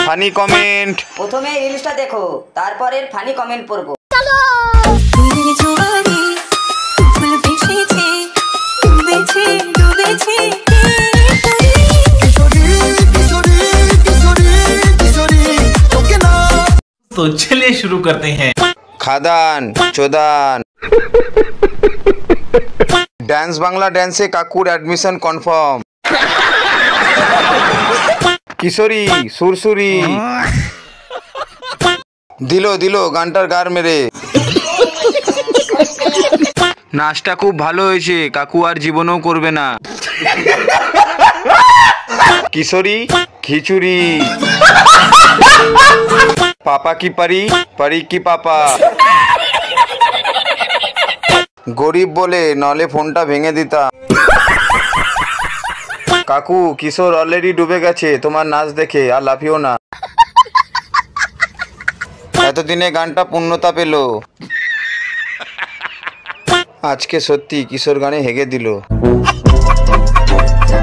Funny comment. প্রথমে রিলসটা দেখো, তারপরের ফানি কমেন্ট পড়বো। तो चलिए शुरू करते हैं। খাদান চোদান। ডান্স বাংলা ড্যান্সে কাকুর অ্যাডমিশন কনফার্ম। কিশোরী সুরসুরি দিল গানটার গার মেরে। নাচটা খুব ভালো হয়েছে, কাকু আর জীবনেও করবে না। কিশোরী খিচুড়ি। পাপা কি পারি পারি কি পাপা। গরিব বলে নলে ফোনটা ভেঙে দিতাম। কাকু কিশোর অলরেডি ডুবে গেছে তোমার নাচ দেখে, আর লাফিও না। এতদিনে গানটা পূর্ণতা পেল, আজকে সত্যি কিশোর গানে হেগে দিল।